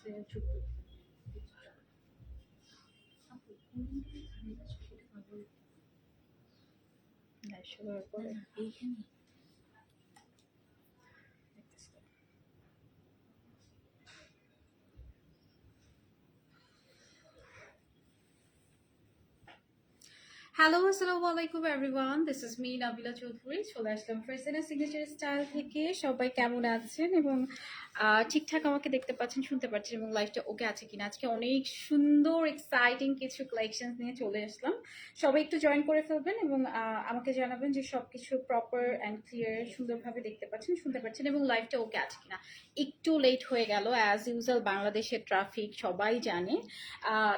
এইখানে হ্যালো আসসালামু আলাইকুম everyone, this is me Nabila Chowdhury. চলে আসলাম ফ্রেসেনা সিগনেচার স্টাইল থেকে। সবাই কেমন আছেন এবং ঠিকঠাক আমাকে দেখতে পাচ্ছেন, শুনতে পাচ্ছেন এবং লাইফটা ওকে আছে কিনা? আজকে অনেক সুন্দর এক্সাইটিং কিছু কালেকশন নিয়ে চলে আসলাম। সবাই একটু জয়েন করে ফেলবেন এবং আমাকে জানাবেন যে সবকিছু প্রপার অ্যান্ড ক্লিয়ার সুন্দরভাবে দেখতে পাচ্ছেন, শুনতে পাচ্ছেন এবং লাইফটা ওকে আছে কিনা। একটু লেট হয়ে গেল, অ্যাজ ইউজুয়াল বাংলাদেশের ট্রাফিক সবাই জানে।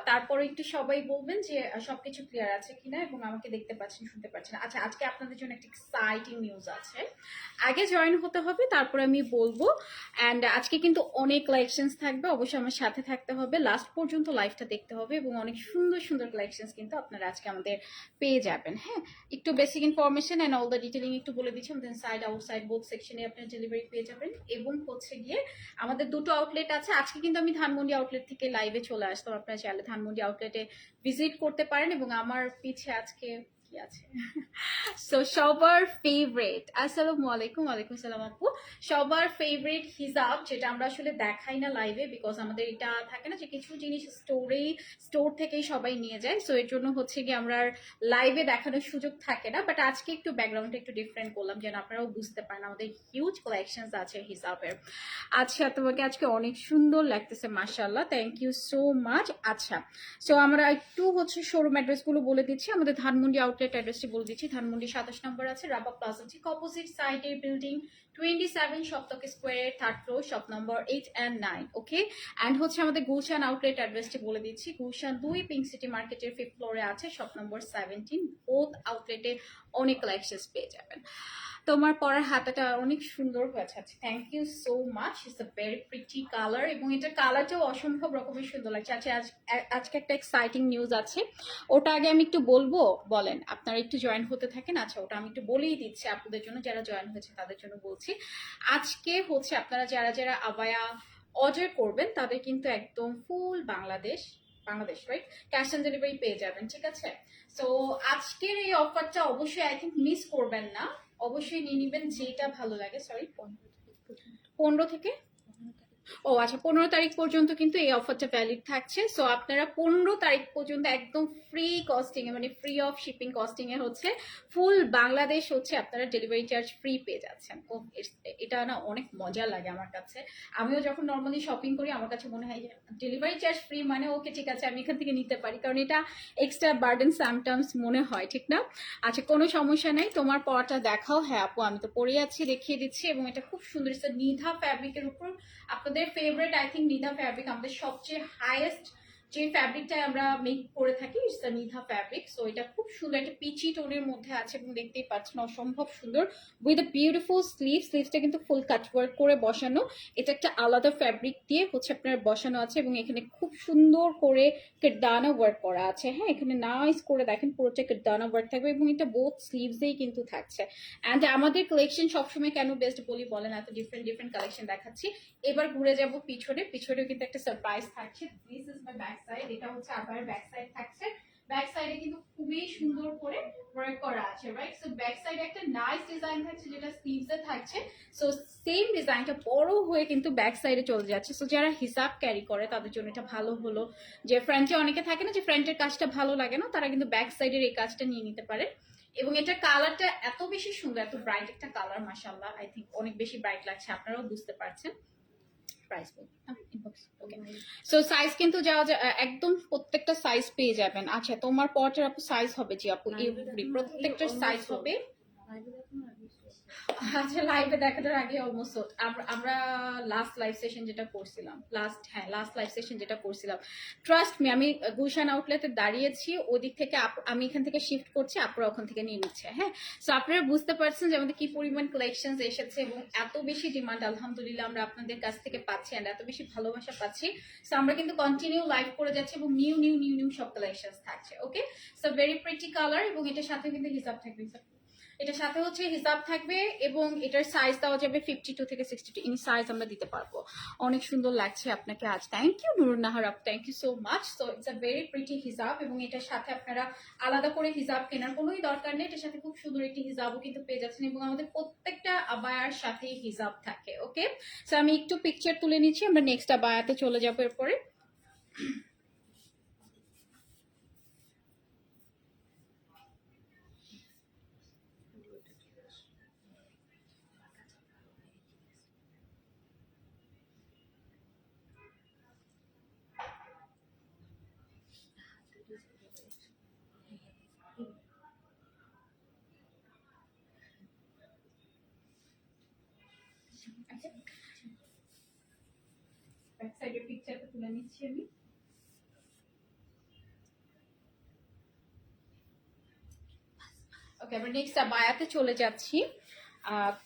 তারপরে একটু সবাই বলবেন যে সবকিছু ক্লিয়ার আছে কিনা এবং আমাকে দেখতে পাচ্ছেন, শুনতে পাচ্ছেন। আচ্ছা, আজকে আপনাদের জন্য একটা এক্সাইটিং নিউজ আছে। আগে জয়েন হতে হবে, তারপরে আমি বলবো। অ্যান্ড আজকে কিন্তু অনেক কালেকশনস থাকবে, অবশ্যই আমার সাথে থাকতে হবে, লাস্ট পর্যন্ত লাইভটা দেখতে হবে এবং অনেক সুন্দর সুন্দর কালেকশনস কিন্তু আপনারা আজকে আমাদের পেয়ে যাবেন। হ্যাঁ, একটু basic information and all the detailing একটু বলে দিচ্ছি। আমাদের সাইড আউটসাইড বোথ সেকশনে আপনার ডেলিভারি পেয়ে যাবেন এবং হচ্ছে গিয়ে আমাদের দুটো আউটলেট আছে। আজকে কিন্তু আমি ধানমন্ডি আউটলেট থেকে লাইভে চলে আসতাম, আপনারা চাইলে ধানমন্ডি আউটলেটে ভিজিট করতে পারেন এবং আমার পিছে আজকে কি আছে সো সবার ফেভারিট, আসসালামু আলাইকুম। ওয়ালাইকুম সালাম আপু। সবার ফেভারিট হিজাব, যেটা আমরা আসলে দেখাই না লাইভে, বিকজ আমাদের এটা থাকে না যে কিছু জিনিস স্টোর থেকেই সবাই নিয়ে যায়, সো এর জন্য হচ্ছে কি আমরা লাইভে দেখানোর সুযোগ থাকে না। বাট আজকে একটু ব্যাকগ্রাউন্ডটা একটু ডিফারেন্ট করলাম যেন আপনারাও বুঝতে পারেন আমাদের হিউজ কালেকশনস আছে হিজাবের। আচ্ছা, তোমাকে আজকে অনেক সুন্দর লাগতেছে, মাশাআল্লাহ, থ্যাংক ইউ সো মাচ। আচ্ছা, সো আমরা একটু হচ্ছে শোরুম অ্যাড্রেসগুলো বলে দিচ্ছি। আমাদের ধানমন্ডি আউটলেট অ্যাড্রেসটি বলে দিচ্ছি। ধানমন্ডি 27 নম্বর আছে, রাবা প্লাজা ঠিক অপোজিট সাইডের বিল্ডিং 27 সপ্তক স্কোয়ারের 3rd floor, shop number 8 and 9। Okay, and হচ্ছে আমাদের গুলশান আউটলেট অ্যাড্রেসটি বলে দিচ্ছি। গুলশান 2 পিঙ্ক সিটি মার্কেটের 5th ফ্লোরে আছে, শপ নম্বর 17। বোথ আউটলেটে অনেক কালেকশনস পেয়ে যাবেন। তোমার পরার হাতাটা অনেক সুন্দর হয়েছে। আচ্ছা, thank you so much. It's a very pretty colour এবং এটার কালারটাও অসম্ভব রকমের সুন্দর লাগছে। আচ্ছা, আজকে একটা এক্সাইটিং নিউজ আছে, ওটা আগে আমি একটু বলবো। বলেন, আপনারা একটু জয়েন হতে থাকেন। আচ্ছা, ওটা আমি একটু বলেই দিচ্ছি আপনাদের জন্য, যারা জয়েন হয়েছে তাদের জন্য বলছি। আজকে হচ্ছে আপনারা যারা যারা আবায়া অর্ডার করবেন তাদের কিন্তু একদম full Bangladesh right cash on delivery পেয়ে যাবেন, ঠিক আছে? সো আজকের এই অফারটা অবশ্যই আই থিঙ্ক মিস করবেন না, অবশ্যই নিয়ে নিবেন যেটা ভালো লাগে। সরি, 15 থেকে ও আচ্ছা 15 তারিখ পর্যন্ত কিন্তু এই অফারটা ভ্যালিড থাকছে। সো আপনারা 15 তারিখ পর্যন্ত একদম ফ্রি কস্টিং এ, মানে ফ্রি অফ শিপিং কস্টিং এ হচ্ছে ফুল বাংলাদেশ হচ্ছে আপনারা ডেলিভারি চার্জ ফ্রি পেয়ে যাচ্ছেন। ও এটা না অনেক মজা লাগে আমার কাছে। আমিও যখন নর্মালি শপিং করি আমার কাছে মনে হয় যে ডেলিভারি চার্জ ফ্রি মানে ওকে ঠিক আছে আমি এখান থেকে নিতে পারি, কারণ এটা এক্সট্রা বার্ডেন সামটাইমস মনে হয়, ঠিক না? আচ্ছা, কোনো সমস্যা নাই, তোমার পরাটা দেখাও। হ্যাঁ আপু, আমি তো পরে আছি, দেখিয়ে দিচ্ছি। এবং এটা খুব সুন্দর, নিধা ফ্যাব্রিকের উপর আপনাদের favourite I think Nida fabric, আমাদের সবচেয়ে হাইয়েস্ট যে ফ্যাব্রিকটা আমরা মেক করে থাকি it's the Nida fabric. So এটা খুব সুন্দর, একটা পিচি টোনের মধ্যে আছে এবং দেখতেই পাচ্ছেন অসম্ভব সুন্দর উইথ আ বিউটিফুল স্লিভসটা কিন্তু ফুল কাট ওয়ার্ক করে বসানো। এটা একটা আলাদা ফ্যাব্রিক দিয়ে হচ্ছে আপনার বসানো আছে এবং এখানে খুব সুন্দর করে কারদানা ওয়ার্ক করা আছে। হ্যাঁ, এখানে নাইস করে দেখেন পুরোটা কারদানা ওয়ার্ক থাকবে এবং এটা বোথ স্লিভসেই কিন্তু থাকছে। অ্যান্ড আমাদের কালেকশন সবসময় কেন বেস্ট বলি বলেন, এত ডিফারেন্ট কালেকশন দেখাচ্ছি। এবার ঘুরে যাব পিছনেও কিন্তু একটা সারপ্রাইজ থাকছে। This is my back side, এটা হচ্ছে আবার ব্যাক সাইড থাকছে। ব্যাক সাইডে কিন্তু খুবই সুন্দর করে ওয়ার্ক করা আছে, রাইট? সো ব্যাক সাইডে একটা নাইস ডিজাইন থাকছে যেটা স্লিভসে থাকছে। সো সেম ডিজাইনটা বড় হয়ে কিন্তু ব্যাক সাইডে চলে যাচ্ছে। সো যারা হিসাব ক্যারি করে তাদের জন্য এটা ভালো হলো, যে ফ্রন্টে অনেকে থাকে না যে ফ্রন্টের কাজটা ভালো লাগে না, তারা কিন্তু ব্যাক সাইডের এই কাজটা নিয়ে নিতে পারে। এবং এটা কালারটা এত বেশি সুন্দর, এত ব্রাইট একটা কালার, মাশাআল্লাহ, আই থিঙ্ক অনেক বেশি ব্রাইট লাগছে, আপনারাও বুঝতে পারছেন। প্রাইস ওকে, সো সাইজ কিন্তু একদম প্রত্যেকটা সাইজ পেয়ে যাবেন। আচ্ছা, তোমার পটের আপু সাইজ হবে জি আপু, এভরি প্রত্যেকটা সাইজ হবে। আচ্ছা, লাইভে দেখানোর আগে অলমোস্ট আমরা লাস্ট লাইভ সেশন যেটা করছিলাম, লাস্ট লাইভ সেশন যেটা করছিলাম, ট্রাস্ট মি, আমি গুলশান আউটলেটে দাঁড়িয়েছি, ওদিক থেকে আমি এখান থেকে শিফট করছি, আপনারা ওখান থেকে নিয়ে নিচ্ছে। হ্যাঁ, সো আপনারা বুঝতে পারছেন যে আমাদের কি পরিমাণ কালেকশন এসেছে এবং এত বেশি ডিমান্ড আলহামদুলিল্লাহ আমরা আপনাদের কাছ থেকে পাচ্ছি অ্যান্ড এত বেশি ভালোবাসা পাচ্ছি। সো আমরা কিন্তু কন্টিনিউ লাইভ করে যাচ্ছি এবং নিউ সব কালেকশন থাকছে। ওকে, সো ভেরি প্রিটি কালার এবং এটার সাথে কিন্তু হিসাব থাকবে। এটার সাথে হচ্ছে হিজাব থাকবে এবং এটার সাইজ দেওয়া যাবে 52 থেকে 62, এই সাইজ আমরা দিতে পারবো। অনেক সুন্দর লাগছে আপনাকে আজ। থ্যাংক ইউ নুরুন নাহার আপ, thank you so much. So it's a very pretty হিজাব এবং এটার সাথে আপনারা আলাদা করে হিজাব কেনার কোনোই দরকার নেই। এটার সাথে খুব সুন্দর একটি হিজাবও কিন্তু পেয়ে যাচ্ছেন এবং আমাদের প্রত্যেকটা আবায়ার সাথে হিজাব থাকে। ওকে, সো আমি একটু পিকচার তুলে নিচ্ছি, আমরা নেক্সট আবায়াতে চলে যাবো এরপরে। ব্যাক সাইডের পিকচারটা তুলে নিচ্ছি আমি। ওকে, আমরা নেক্সট বায়াতে চলে যাচ্ছি।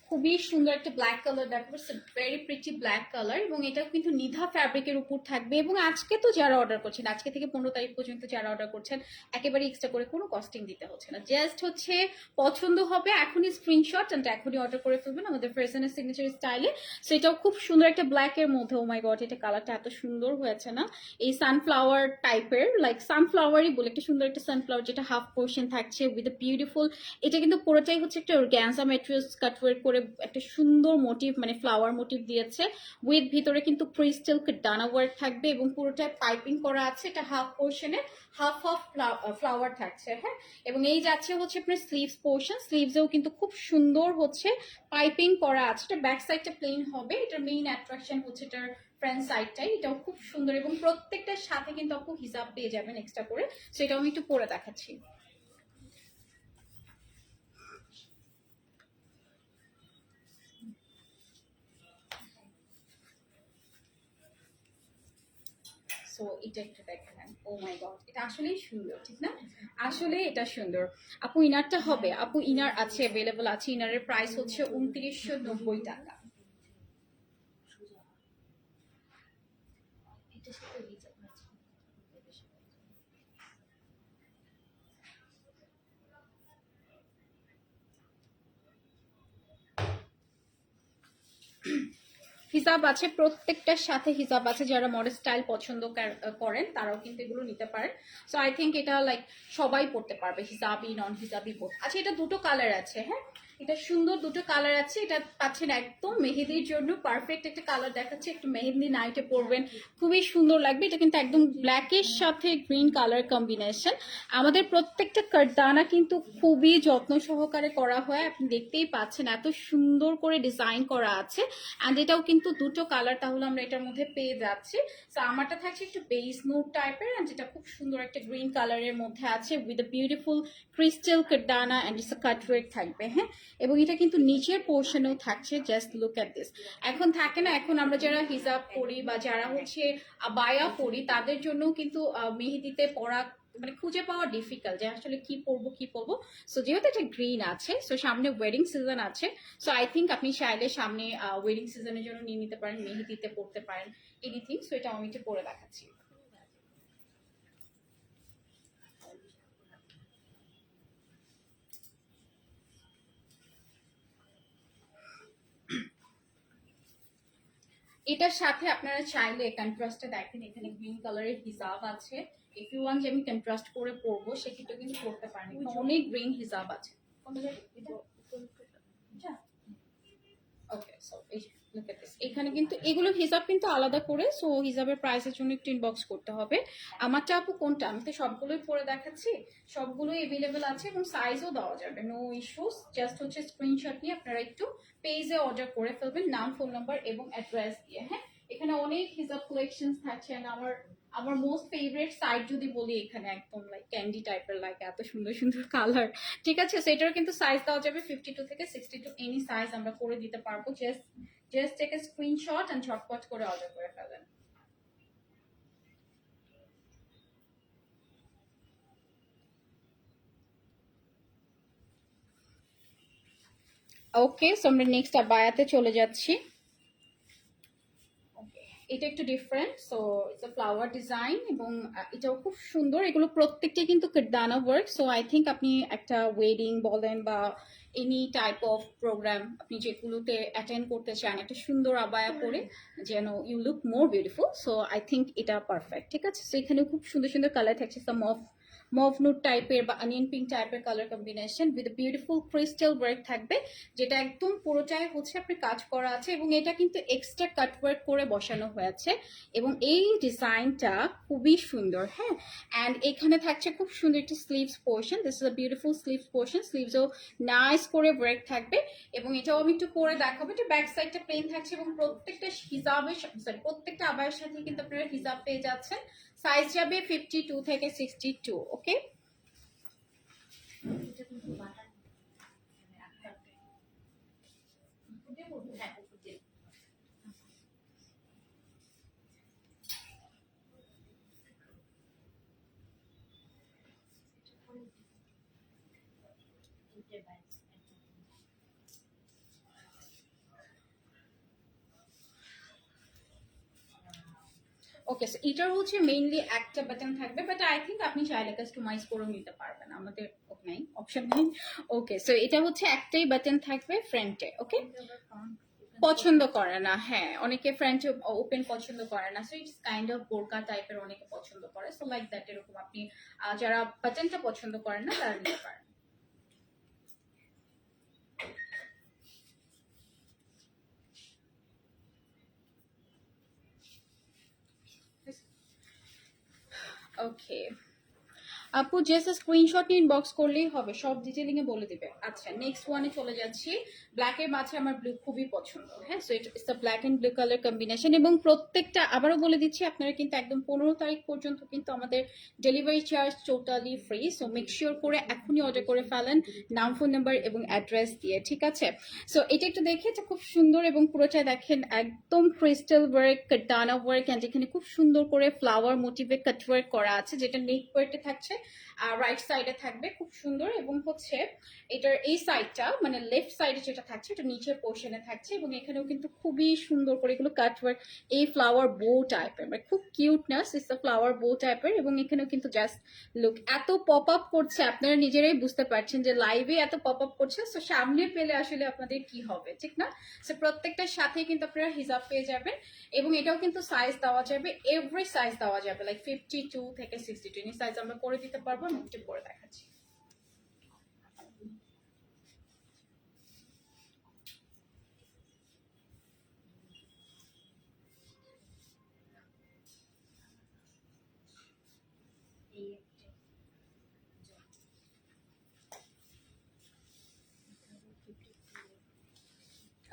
খুবই সুন্দর একটা ব্ল্যাক কালার, দেখো ভেরি প্রিটি ব্ল্যাক কালার এবং এটা কিন্তু নিধা ফ্যাব্রিকের উপর থাকবে। এবং আজকে তো যারা অর্ডার করছেন, আজকে থেকে 15 তারিখ পর্যন্ত যারা অর্ডার করছেন, একেবারে এক্সট্রা করে কোনো কস্টিং দিতে হচ্ছে না। জাস্ট হচ্ছে পছন্দ হবে এখনই স্ক্রিনশট এন্ড এখনই অর্ডার করে ফেলবেন আমাদের ফ্রেজেনের সিগনেচার স্টাইলে। সো এটাও খুব সুন্দর একটা ব্ল্যাকের মধ্যে। ও মাই গড, এটা কালারটা এত সুন্দর হয়েছে না, এই সানফ্লাওয়ার টাইপের, লাইক সানফ্লাওয়ারই বলে, একটা সুন্দর একটা সানফ্লাওয়ার যেটা হাফ পোর্শন থাকছে উইথ এ বিউটিফুল। এটা কিন্তু পুরোটাই হচ্ছে একটা অর্গানজা ম্যাটেরিয়ালস কাটওয়ার্ক করে একটা সুন্দর মোটিভ, মানে ফ্লাওয়ার মোটিভ দিয়েছে উইথ ভিতরে কিন্তু ক্রিস্টাল ডানা ওয়ার্ক থাকবে এবং পুরোটাই পাইপিং করা আছে। এটা হাফ পোর্শনে হাফ হাফ ফ্লাওয়ার থাকছে। হ্যাঁ, এবং এই যাচ্ছে হচ্ছে আপনার স্লিভস পোর্শন, স্লিভসেও কিন্তু খুব সুন্দর হচ্ছে পাইপিং করা আছে। এটা ব্যাক সাইডটা প্লেন হবে। এটার মেইন অ্যাট্রাকশন হচ্ছে এটার ফ্রন্ট সাইডটাই, এটাও খুব সুন্দর এবং প্রত্যেকটার সাথে কিন্তু আপু হিজাব পেয়ে যাবেন এক্সট্রা করে। সেটাও আমি একটু পরে দেখাচ্ছি। সো এটা একটু দেখেন। ও মাই গড, এটা আসলেই সুন্দর, ঠিক না? আসলে এটা সুন্দর। আপু ইনারটা হবে? আপু ইনার আছে, অ্যাভেলেবল আছে। ইনারের প্রাইস হচ্ছে 2990 টাকা। হিজাব আছে, প্রত্যেকটার সাথে হিজাব আছে। যারা মডেল স্টাইল পছন্দ করেন তারাও কিন্তু এগুলো নিতে পারেন। সো আই থিঙ্ক এটা লাইক সবাই পড়তে পারবে, হিজাবি নন হিজাবি বোধ। আচ্ছা, এটা দুটো কালার আছে। হ্যাঁ, এটা সুন্দর দুটো কালার আছে। এটা পাচ্ছেন একদম মেহেদির জন্য পারফেক্ট একটা কালার দেখাচ্ছে, একটু মেহেদি নাইটে পরবেন, খুবই সুন্দর লাগবে। এটা কিন্তু একদম ব্ল্যাকের সাথে গ্রিন কালার কম্বিনেশন। আমাদের প্রত্যেকটা কারদানা কিন্তু খুবই যত্ন সহকারে করা হয়, আপনি দেখতেই পাচ্ছেন এত সুন্দর করে ডিজাইন করা আছে। অ্যান্ড এটাও কিন্তু দুটো কালার তাহলে আমরা এটার মধ্যে পেয়ে যাচ্ছি। তো আমারটা থাকছে একটু বেস নুড টাইপের, অ্যান্ড যেটা খুব সুন্দর একটা গ্রিন কালারের মধ্যে আছে উইথ আ বিউটিফুল ক্রিস্টাল কারদানা and it's a cut work থাকবে। হ্যাঁ, এবং এটা কিন্তু নিচের পোর্শনেও থাকছে। Just look at this. এখন থাকে না, এখন আমরা যারা হিজাব পরি বা যারা হচ্ছে বায়া পরি, তাদের জন্য কিন্তু মেহেদিতে পরা মানে খুঁজে পাওয়া ডিফিকাল্ট যে আসলে কি পরবো কি পরবো। সো যেহেতু এটা গ্রিন আছে, সো সামনে ওয়েডিং সিজন আছে, সো আই থিঙ্ক আপনি চাইলে সামনে ওয়েডিং সিজনের জন্য নিয়ে নিতে পারেন, মেহেদিতে পড়তে পারেন, এনিথিং। সো এটা আমি একটু পরে দেখাচ্ছি। এটার সাথে আপনারা চাইলে কন্ট্রাস্টে দেখেন, এখানে গ্রিন কালারের হিজাব আছে। ইফ ইউ ওয়ান্ট যে আমি কন্ট্রাস্ট করে পরবো, সেক্ষেত্রে কিন্তু পড়তে পারেন। অনেক গ্রিন হিজাব আছে। ওকে, সো এই look at this। এখানে কিন্তু এগুলো হিসাব কিন্তু আলাদা করে, সো হিসাবের প্রাইসের জন্য একটু ইনবক্স করতে হবে। আমারটা আপু কোনটা? আমি তো সবগুলোই পরে দেখাচ্ছি, সবগুলোই এভেলেবেল আছে এবং সাইজও দেওয়া যাবে, নো ইস্যুস। জাস্ট হচ্ছে স্ক্রিনশট নিয়ে আপনারা একটু পেজে অর্ডার করে ফেলবেন, নাম, ফোন নাম্বার এবং অ্যাড্রেস দিয়ে। হ্যাঁ, এখানে অনেক হিসাব কালেকশন থাকছে। আমার আমার মোস্ট ফেভারিট সাইড যদি বলি, এখানে একদম লাইক ক্যান্ডি টাইপের, লাইক এত সুন্দর সুন্দর কালার। ঠিক আছে, সেটার কিন্তু সাইজ দেওয়া যাবে 52 থেকে 62, এনি সাইজ আমরা করে দিতে পারবো। Just take a screenshot and ঝটপট করে অর্ডার করে ফেলেন। ওকে, সো আমরা নেক্সট আবায়াতে চলে যাচ্ছি। এটা একটু different, so it's a flower design এবং এটাও খুব সুন্দর। এগুলো প্রত্যেকটা কিন্তু কারদানা ওয়ার্ক, সো আই থিঙ্ক আপনি একটা ওয়েডিং বলেন বা এনি টাইপ অফ প্রোগ্রাম আপনি যেগুলোতে অ্যাটেন্ড করতে চান একটা সুন্দর আবায়া পরে যেন you look more beautiful, so I think এটা পারফেক্ট। ঠিক আছে, সো এখানে খুব সুন্দর সুন্দর কালার থাকছে, সাম অফ মভ নুড টাইপের বা অনিয়ন পিঙ্ক টাইপের colour combination with beautiful crystal work থাকবে, যেটা একদম পুরোটাই হচ্ছে আপনি কাজ করা আছে এবং এটা কিন্তু এক্সট্রা কাট ওয়ার্ক করে বসানো হয়েছে এবং এই ডিজাইনটা খুবই সুন্দর। হ্যাঁ, অ্যান্ড এখানে থাকছে খুব সুন্দর একটি sleeves portion, this is a beautiful sleeves portion, স্লিভসও নাইস করে ওয়ার্ক থাকবে এবং এটাও আমি একটু পরে দেখাবো। এটা ব্যাক সাইডটা প্লেন থাকছে এবং প্রত্যেকটা হিজাবের সরি প্রত্যেকটা আবায়ের সাথে কিন্তু আপনারা হিজাব পেয়ে যাচ্ছেন। সাইজ যাবে 52 থেকে 62। ওকে, ওকে, সো এটার হচ্ছে মেইনলি একটা বাটন থাকবে, বাট আই থিঙ্ক আপনি চাইলে কাস্টমাইজ করে নিতে পারবেন, আমাদের নাই অপশন নেই। ওকে, সো এটা হচ্ছে একটাই বাটন থাকবে ফ্রন্টে। ওকে, পছন্দ করে না, হ্যাঁ অনেকে ফ্রন্ট ওপেন পছন্দ করে না, সো ইটস কাইন্ড অফ বোরকা টাইপের অনেকে পছন্দ করে, সো লাইক দ্যাট এরকম আপনি যারা বাটনটা পছন্দ করেন না তারা নিতে পারেন। ওকে আপু, জাস্ট স্ক্রিনশট ইনবক্স করলেই হবে, সব ডিটেইলিং এ বলে দিবে। আচ্ছা, নেক্সট ওয়ানে চলে যাচ্ছি। ব্ল্যাক এর মাঝে আমার ব্লু খুবই পছন্দ। হ্যাঁ, so it's the black and blue colour combination এবং প্রত্যেকটা আবারও বলে দিচ্ছি আপনারা কিন্তু একদম 15 তারিখ পর্যন্ত কিন্তু আমাদের delivery charge totally free, so make sure করে এখনই অর্ডার করে ফেলেন নাম, ফোন নাম্বার এবং অ্যাড্রেস দিয়ে। ঠিক আছে, সো এটা একটু দেখে, এটা খুব সুন্দর এবং পুরোটা দেখেন একদম ক্রিস্টাল ওয়ার্ক, কাটানা ওয়ার্ক, এন্ড এখানে খুব সুন্দর করে ফ্লাওয়ার মোটিভে কাট ওয়ার্ক করা আছে, যেটা নেক পার্টে থাকছে আর রাইট সাইডে থাকবে খুব সুন্দর এবং হচ্ছে এটার এই সাইডটা মানে লেফট সাইডে যেটা থাকছে এটা নিচের পোর্শনে থাকছে এবং এখানেও কিন্তু খুবই সুন্দর করে এগুলো কাট ওয়ার্ক, এই ফ্লাওয়ার বো টাইপের, মানে খুব কিউটনেস, ইটস আ ফ্লাওয়ার বো টাইপের এবং এখানেও কিন্তু জাস্ট লুক এত পপ আপ করছে, আপনারা নিজেরাই বুঝতে পারছেন যে লাইভে এত পপ আপ করছে, সো সামনে পেলে আসলে আপনাদের কি হবে, ঠিক না? সো প্রত্যেকটার সাথেই কিন্তু আপনারা হিজাব পেয়ে যাবেন এবং এটাও কিন্তু সাইজ দেওয়া যাবে, এভরি সাইজ দেওয়া যাবে, লাইক 52 থেকে 62 এনি সাইজ আমরা করে দিতে পারবো। আমি একটু পরে দেখাচ্ছি।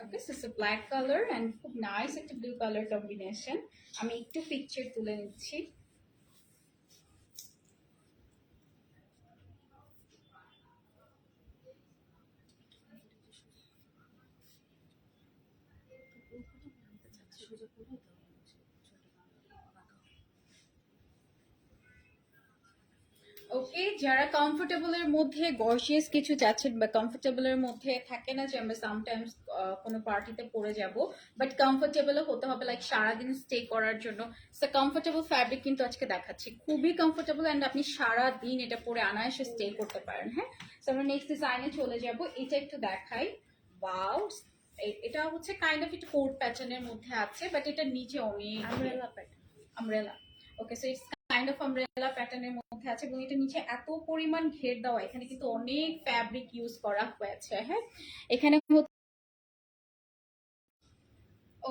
Okay, so it's a black colour and খুব নাইস একটা ব্লু কালার কম্বিনেশন। আমি একটু পিকচার তুলে নিচ্ছি। ওকে, যারা কমফোর্টেবলের মধ্যে গর্জিয়াস কিছু চাচ্ছেন বা কমফোর্টেবলের মধ্যে থাকে না যে আমরা সামটাইমস কোনো পার্টিতে পরে যাব, বাট কমফোর্টেবলও হতে হবে লাইক সারাদিন স্টে করার জন্য, সো কমফোর্টেবল ফ্যাব্রিক কিন্তু আজকে দেখাচ্ছি, খুবই কমফোর্টেবল অ্যান্ড আপনি সারা দিন এটা পরে আনায়াসে স্টে করতে পারেন। হ্যাঁ, সো আমরা নেক্সট ডিজাইনে চলে যাব। এটা একটু দেখাই, ওয়াও, এটা হচ্ছে কাইন্ড অফ একটু কোট প্যাটার্নের মধ্যে আছে, বাট এটা নিচে অনেক umbrella pattern, umbrella. Okay, so it's kind of umbrella প্যাটার্নের মধ্যে আছে এবং এটা নিচে এত পরিমাণ ঘের দেওয়া, এখানে কিন্তু অনেক ফ্যাব্রিক ইউজ করা হয়েছে। হ্যাঁ, এখানে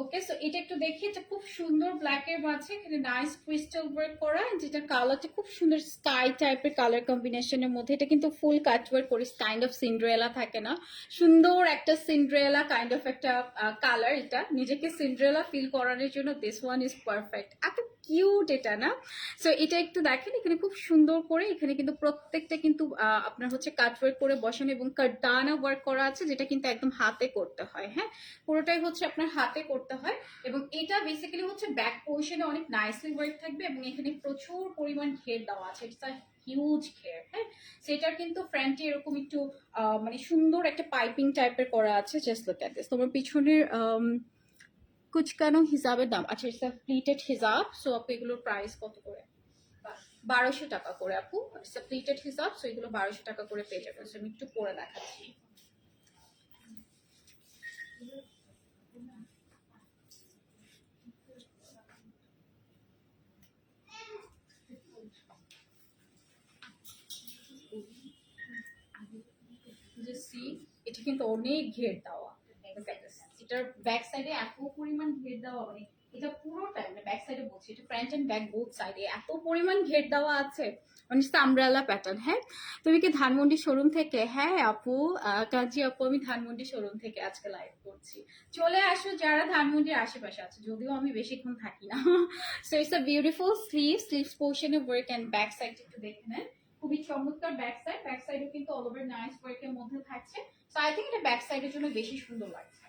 ওকে, সো এটা একটু দেখি, এটা খুব সুন্দর ব্ল্যাক এর মাঝে এখানে নাইস ক্রিস্টাল ওয়ার্ক করা, যেটা কালারটা খুব সুন্দর স্কাই টাইপের কালার কম্বিনেশনের মধ্যে, এটা কিন্তু ফুল কাট ওয়ার্ক করে কাইন্ড অফ সিন্ড্রেলা থাকে না, সুন্দর একটা সিন্ড্রেলা কাইন্ড অফ একটা কালার, এটা নিজেকে সিন্ড্রেলা ফিল করানোর জন্য দিস ওয়ান ইজ পারফেক্ট, এত কিউট এটা না? সো এটা একটু দেখেন, এখানে খুব সুন্দর করে এখানে কিন্তু প্রত্যেকটা কিন্তু আপনার হচ্ছে কাট ওয়ার্ক করে বসানো এবং কাটানা ওয়ার্ক করা আছে, যেটা কিন্তু একদম হাতে করতে হয়। হ্যাঁ, পুরোটাই হচ্ছে আপনার হাতে করতে হয় এবং এটা বেসিক্যালি হচ্ছে ব্যাক পোর্শনে অনেক নাইসলি ওয়ার্ক থাকবে এবং এখানে প্রচুর পরিমাণ ঘের দেওয়া আছে, ইটস আ হিউজ ঘের। হ্যাঁ, সেটার কিন্তু ফ্রন্টে এরকম একটু মানে সুন্দর একটা পাইপিং টাইপের করা আছে, জাস্ট লুক এট দিস। তোমার পিছনের কুচকানো হিজাবের দাম, আচ্ছা এটা প্লিটেড হিজাব। সো আপু এগুলোর প্রাইস কত করে? 1200 টাকা করে আপু। ইটস প্লিটেড হিজাব, সো এগুলো 1200 টাকা করে পেয়ে যাবেন। সো আমি একটু পরে দেখাচ্ছি। এটা কিন্তু অনেক ঘের দেওয়া, এটার ব্যাক সাইডে এত পরিমাণ ঘের দেওয়া, মানে এটা পুরোটাই, মানে ব্যাক সাইডে বলছি, এটা ফ্রন্ট এন্ড ব্যাক বোথ সাইডে এত পরিমাণ ঘের দেওয়া আছে, মানে আমব্রেলা প্যাটার্ন। হ্যাঁ, তুমি কি ধানমন্ডি শোরুম থেকে? হ্যাঁ আপু, কাজী আপু, আমি ধানমন্ডি শোরুম থেকে আজকে লাইভ করছি। চলে আসো যারা ধানমন্ডির আশেপাশে আছে, যদিও আমি বেশিক্ষণ থাকি না। So it's a beautiful sleeves পোর্শনে ওয়ার্ক এন্ড ব্যাক সাইড একটু দেখে নেন, খুবই চমৎকার ব্যাক সাইডও কিন্তু অল ওভার নাইস ওয়ার্কের মধ্যে থাকছে। সো আই থিঙ্ক এটা ব্যাক সাইডের জন্য বেশি সুন্দর লাগছে।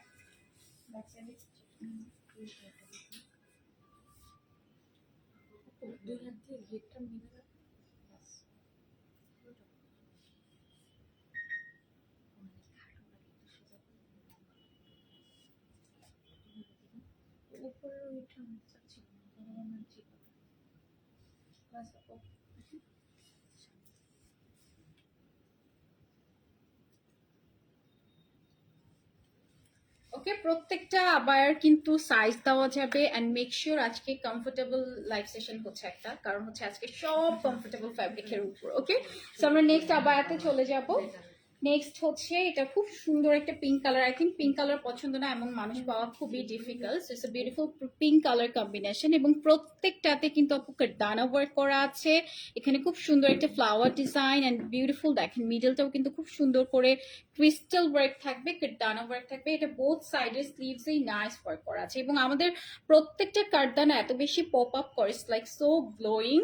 ব্যাক সাইডে দুই হাত দিয়ে ঘেরটা মিলে উপরের ওইটা ছিল ওকে। প্রত্যেকটা আবার কিন্তু সাইজ দেওয়া যাবে, এন্ড মেক শিওর আজকে কমফোর্টেবল লাইভ সেশন হচ্ছে একটা, কারণ হচ্ছে আজকে সব কমফোর্টেবল ফ্যাব্রিকের উপর। ওকে, সো আমরা নেক্সট আবায়াতে চলে যাব। নেক্সট হচ্ছে এটা খুব সুন্দর একটা pink colour. I think pink colour পছন্দ না এমন মানুষ পাওয়া খুবই difficult. It's a beautiful pink colour combination, এবং প্রত্যেকটাতে কিন্তু আপু দানা ওয়ার্ক করা আছে। এখানে খুব সুন্দর একটা ফ্লাওয়ার ডিজাইন এন্ড বিউটিফুল, দেখেন মিডলটাও কিন্তু খুব সুন্দর করে ক্রিস্টাল ওয়ার্ক থাকবে, কারদানা ওয়ার্ক থাকবে। এটা বোথ সাইডের স্লিভসেই নাইস ওয়ার্ক করা আছে, এবং আমাদের প্রত্যেকটা কারদানা এত বেশি পপ আপ করে, লাইক সো গ্লোয়িং।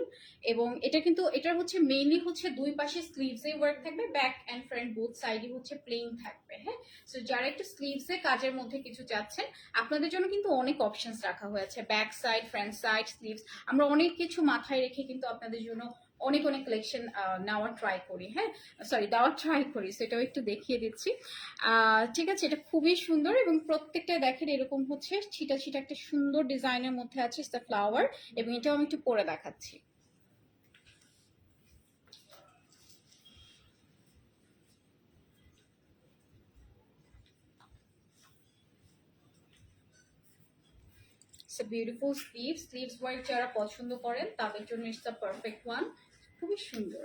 এবং এটা কিন্তু এটার হচ্ছে মেইনলি হচ্ছে দুই পাশে স্লিভসে ওয়ার্ক থাকবে, ব্যাক এন্ড ফ্রন্ট বোথ সাইডই হচ্ছে প্লেন থাকবে। হ্যাঁ, সো যারা একটু স্লিভসে কাজের মধ্যে কিছু চাচ্ছেন, আপনাদের জন্য কিন্তু অনেক অপশনস রাখা হয়েছে, back side, front side, sleeves. আমরা অনেক কিছু মাথায় রেখে কিন্তু আপনাদের জন্য অনেক অনেক কালেকশন নেওয়ার ট্রাই করি। হ্যাঁ, সরি দেওয়ার ট্রাই করি, সেটাও একটু দেখিয়ে দিচ্ছি। ঠিক আছে, এটা খুবই সুন্দর, এবং প্রত্যেকটা দেখেন এরকম হচ্ছে ছিটা ছিটা একটা সুন্দর ডিজাইনের মধ্যে আছে ফ্লাওয়ার, এবং এটাও আমি একটু পরে দেখাচ্ছি। It's a beautiful sleeves work যারা পছন্দ করেন তাদের জন্য ইটস দ্য পারফেক্ট ওয়ান, খুবই সুন্দর।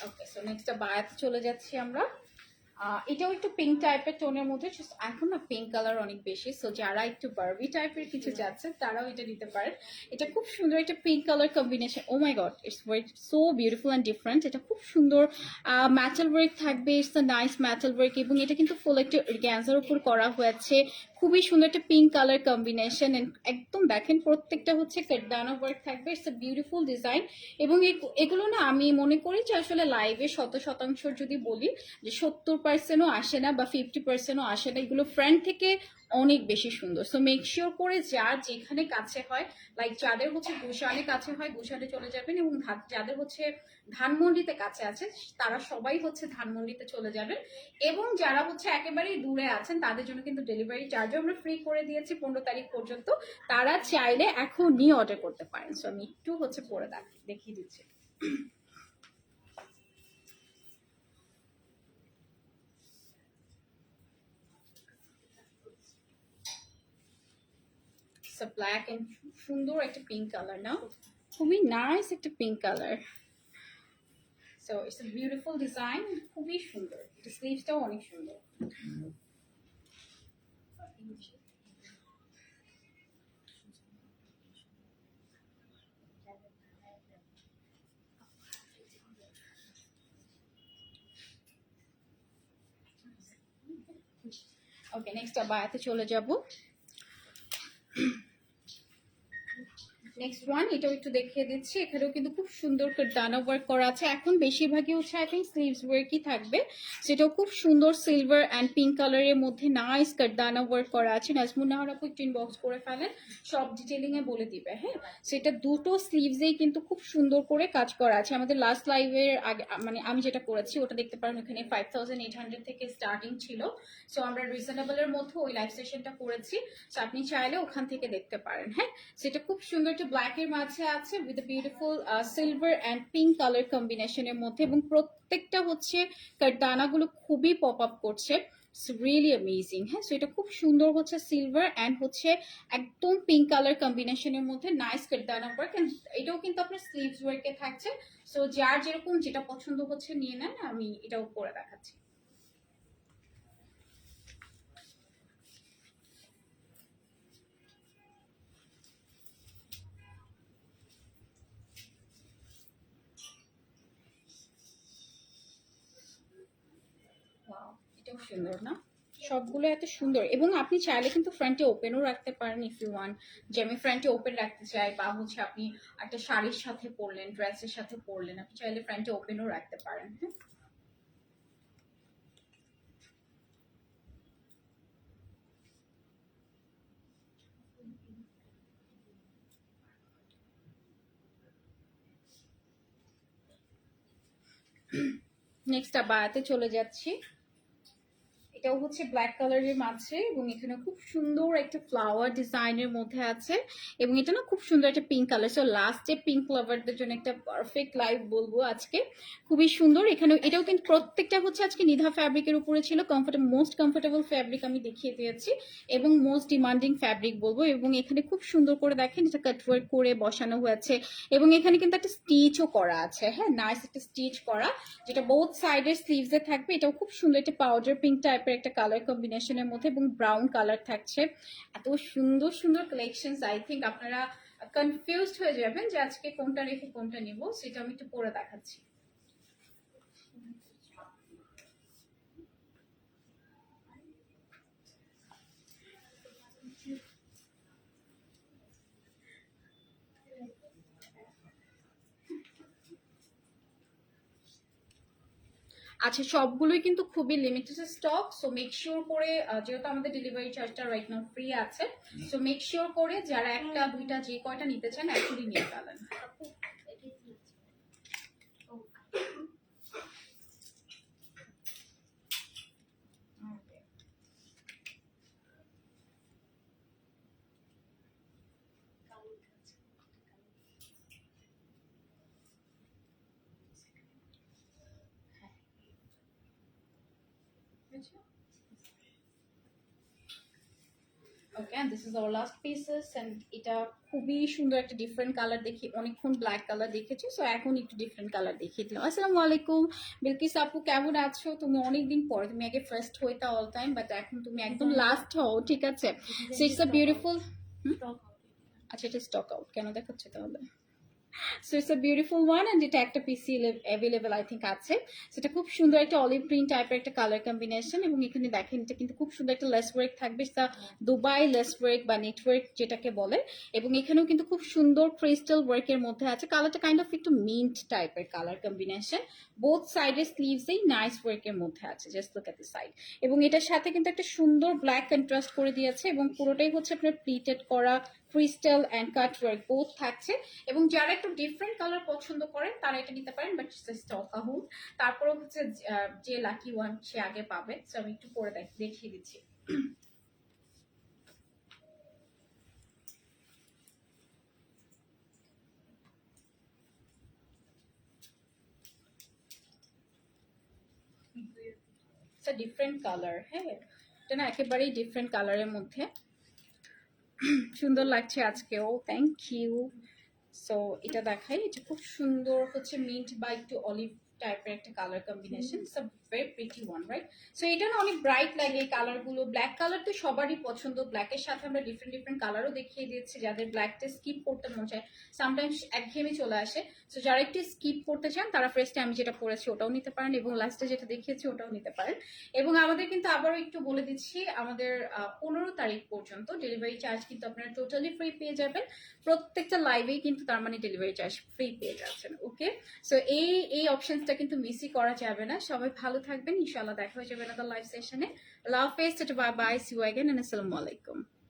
ওকে, সো নেক্সট বায়াতে চলে যাচ্ছি আমরা। এটাও একটু পিঙ্ক টাইপের টোনের মধ্যে, এখন না পিঙ্ক কালার অনেক বেশি, সো যারা একটু বারবি টাইপের কিছু যাচ্ছে তারাও এটা নিতে পারেন। এটা খুব সুন্দর একটা pink colour combination. Oh my god, it's so beautiful and different. এটা খুব সুন্দর ম্যাটাল ওয়ার্ক থাকবে, it's a nice metal work, এবং এটা কিন্তু ফুল একটা অর্গানজার উপর করা হয়েছে। খুবই সুন্দর একটা পিঙ্ক কালার কম্বিনেশন, একদম দেখেন প্রত্যেকটা হচ্ছে কারদানা ওয়ার্ক থাকবে। ইটস আ বিউটিফুল ডিজাইন, এবং এগুলো না আমি মনে করি যে আসলে লাইভে 100% যদি বলি যে 70%ও আসে না বা 50%ও আসে না, এগুলো ফ্রন্ট থেকে অনেক বেশি সুন্দর। সো মেক শিওর করে যার যেখানে কাছে হয়, লাইক যাদের হচ্ছে গুশানে কাছে হয় গুশানে চলে যাবেন, এবং যাদের হচ্ছে ধানমন্ডিতে কাছে আছে তারা সবাই হচ্ছে ধানমন্ডিতে চলে যাবেন, এবং যারা হচ্ছে একেবারেই দূরে আছেন তাদের জন্য কিন্তু ডেলিভারি চার্জও আমরা ফ্রি করে দিয়েছি 15 তারিখ পর্যন্ত। তারা চাইলে এখনই অর্ডার করতে পারেন। সো আমি একটু হচ্ছে পরে দেখিয়ে দিচ্ছি। ব্ল্যাক এন্ড সুন্দর একটা পিঙ্ক কালার, না খুবই নাইস একটা pink colour. So it's a beautiful design, খুবই সুন্দর। এটা স্লিভসটাও অনেক সুন্দর। ওকে, নেক্সট আবায়াতে চলে যাব। নেক্সট ওয়ান, এটাও একটু দেখিয়ে দিচ্ছি। এখানেও কিন্তু খুব সুন্দর করে ডানা ওয়ার্ক করা আছে। এখন বেশিরভাগই হচ্ছে আই থিঙ্ক স্লিভস ওয়ার্কই থাকবে, সেটাও খুব সুন্দর সিলভার অ্যান্ড পিঙ্ক কালারের মধ্যে নাইস ডানা ওয়ার্ক করা আছে। নাজমুন নাহার আপু একটু ইনবক্স করে ফেলেন, সব ডিটেলিং এ বলে দিবে। হ্যাঁ, সেটা দুটো স্লিভসেই কিন্তু খুব সুন্দর করে কাজ করা আছে। আমাদের লাস্ট লাইভের আগে মানে আমি যেটা করেছি ওটা দেখতে পারেন, ওখানে 5800 থেকে স্টার্টিং ছিল। সো আমরা রিজনেবলের মধ্যে ওই লাইভ সেশনটা করেছি, সো আপনি চাইলে ওখান থেকে দেখতে পারেন। হ্যাঁ, সেটা খুব সুন্দর একটা ব্ল্যাকের মাঝে আছে with beautiful silver and pink colour কম্বিনেশনের মধ্যে, এবং প্রত্যেকটা হচ্ছে দানাগুলো খুবই পপ আপ করছে, রিয়েলি অ্যামেজিং। হ্যাঁ, সো এটা খুব সুন্দর হচ্ছে সিলভার অ্যান্ড হচ্ছে একদম পিঙ্ক কালার কম্বিনেশনের মধ্যে নাইস কাটদানা ওয়ার্ক, এন্ড এটাও কিন্তু আপনার স্লিভস ওয়ার্কে থাকছে। সো যার যেরকম যেটা পছন্দ হচ্ছে নিয়ে নেন, আমি এটাও করে দেখাচ্ছি। এটাও সুন্দর না, সবগুলো এত সুন্দর। এবং আপনি চাইলে কিন্তু ফ্রন্টে ওপেনও রাখতে পারেন ইফ ইউ ওয়ান্ট, যে আমি ফ্রন্টে ওপেন রাখতে চাই, বা হচ্ছে আপনি একটা শাড়ির সাথে পরলেন, ড্রেসের সাথে পরলেন, আপনি চাইলে ফ্রন্টে ওপেনও রাখতে পারেন। হ্যাঁ, নেক্সট আবায়াতে চলে যাচ্ছি। এটাও হচ্ছে ব্ল্যাক কালারের মাঝে, এবং এখানে খুব সুন্দর একটা ফ্লাওয়ার ডিজাইনের মধ্যে আছে, এবং এটা না খুব সুন্দর একটা পিঙ্ক কালার। সো লাস্টে পিঙ্ক লাভারদের জন্য একটা পারফেক্ট লাইভ বলবো আজকে, খুবই সুন্দর। এখানে এটাও কিন্তু প্রত্যেকটা হচ্ছে আজকে নিধা ফ্যাব্রিকের উপরে ছিল। মোস্ট কমফোর্টেবল ফ্যাব্রিক আমি দেখিয়ে দিয়েছি, এবং মোস্ট ডিমান্ডিং ফ্যাব্রিক বলবো। এবং এখানে খুব সুন্দর করে দেখেন এটা কাটওয়ার্ক করে বসানো হয়েছে, এবং এখানে কিন্তু একটা স্টিচও করা আছে। হ্যাঁ, নাইস একটা স্টিচ করা, যেটা বোথ সাইডের স্লিভসে থাকবে। এটাও খুব সুন্দর একটা পাউডার পিঙ্ক টাইপের একটা কালার কম্বিনেশনের মধ্যে, এবং ব্রাউন কালার থাকছে। এত সুন্দর সুন্দর কালেকশনস, আই থিঙ্ক আপনারা কনফিউজড হয়ে যাবেন যে আজকে কোনটা রেখে কোনটা নিব। সেটা আমি একটু পরে দেখাচ্ছি। আচ্ছা, সবগুলোই কিন্তু খুবই limited stock. So make sure করে, যেহেতু আমাদের ডেলিভারি চার্জটা রাইট নাও ফ্রি আছে, সো মেক শিওর করে যারা একটা দুইটা যে কয়টা নিতে চান এখনই নিয়ে ফেলেন। ওকে, and this is our last pieces, and এটা খুবই সুন্দর একটা ডিফারেন্ট কালার। দেখি অনেকক্ষণ ব্ল্যাক কালার দেখেছি, সো এখন একটু ডিফারেন্ট কালার দেখিয়ে দিলাম। আসসালামু আলাইকুম বিলকিস আপু, কেমন আছো? তুমি অনেকদিন পর, তুমি আগে ফার্স্ট হইতা অল টাইম, বাট এখন তুমি একদম লাস্ট হও, ঠিক আছে? So it's a beautiful. আচ্ছা, এটা স্টক আউট কেন দেখাচ্ছে তাহলে? So it's a beautiful one, and এটা একটা পিসি অ্যাভেলেবল আই থিঙ্ক আছে। সেটা খুব সুন্দর একটা অলিভ গ্রিন টাইপের একটা কালার কম্বিনেশন, এবং এখানে দেখেন এটা কিন্তু খুব সুন্দর একটা লেস ওয়ার্ক থাকবে, সেটা দুবাই লেস ওয়ার্ক বা নেটওয়ার্ক যেটাকে বলে। এবং এখানেও কিন্তু খুব সুন্দর ক্রিস্টাল ওয়ার্কের মধ্যে আছে। কালারটা কাইন্ড অফ একটু মিন্ট টাইপের কালার কম্বিনেশন, বোথ সাইডের স্লিভসেই নাইস ওয়ার্কের মধ্যে আছে। Just look at the side. এবং এটার সাথে কিন্তু একটা সুন্দর ব্ল্যাক কন্ট্রাস্ট করে দিয়েছে, এবং পুরোটাই হচ্ছে আপনার প্লিটেড করা crystal and cut work both থাকছে। এবং যারা একটু ডিফারেন্ট কালার পছন্দ করেন তারা এটা নিতে পারেন, বাট স্টক আউট। তারপরে হচ্ছে যে লাকি ওয়ান সে আগে পাবে। সো আমি একটু পরে দেখিয়ে দিচ্ছি। ডিফারেন্ট কালার, হ্যাঁ, এটা না একেবারেই ডিফারেন্ট কালারের মধ্যে সুন্দর লাগছে আজকেও। Thank you. সো এটা দেখাই, এটা খুব সুন্দর হচ্ছে মিন্ট বা একটু অলিভ টাইপের একটা colour combination, it's a very pretty one, right? So এটা না অনেক ব্রাইট লাগে এই কালারগুলো। ব্ল্যাক কালার তো সবারই পছন্দ, ব্ল্যাকের সাথে আমরা ডিফারেন্ট ডিফারেন্ট কালারও দেখিয়ে দিয়েছি যাদের ব্ল্যাকটা স্কিপ করতে মন চায়, সামটাইমস একঘেয়েমি চলে আসে। সো যারা একটু স্কিপ করতে চান তারা ফার্স্টে আমি যেটা পরেছি ওটাও নিতে পারেন, এবং লাস্টে যেটা দেখিয়েছি ওটাও নিতে পারেন। এবং আমাদের কিন্তু আবারও একটু বলে দিচ্ছি, আমাদের 15 তারিখ পর্যন্ত ডেলিভারি চার্জ কিন্তু আপনারা টোটালি ফ্রি পেয়ে যাবেন। প্রত্যেকটা লাইভেই কিন্তু তার মানে ডেলিভারি চার্জ ফ্রি পেয়ে যাচ্ছেন। ওকে, সো এই অপশনসটা কিন্তু মিসই করা যাবে না। সবাই ভালো থাকবেন, ইনশাআল্লাহ দেখা হয়ে যাবে না লাইভ সেশনে। Love fest, bye bye, see you again, and আসসালামু আলাইকুম।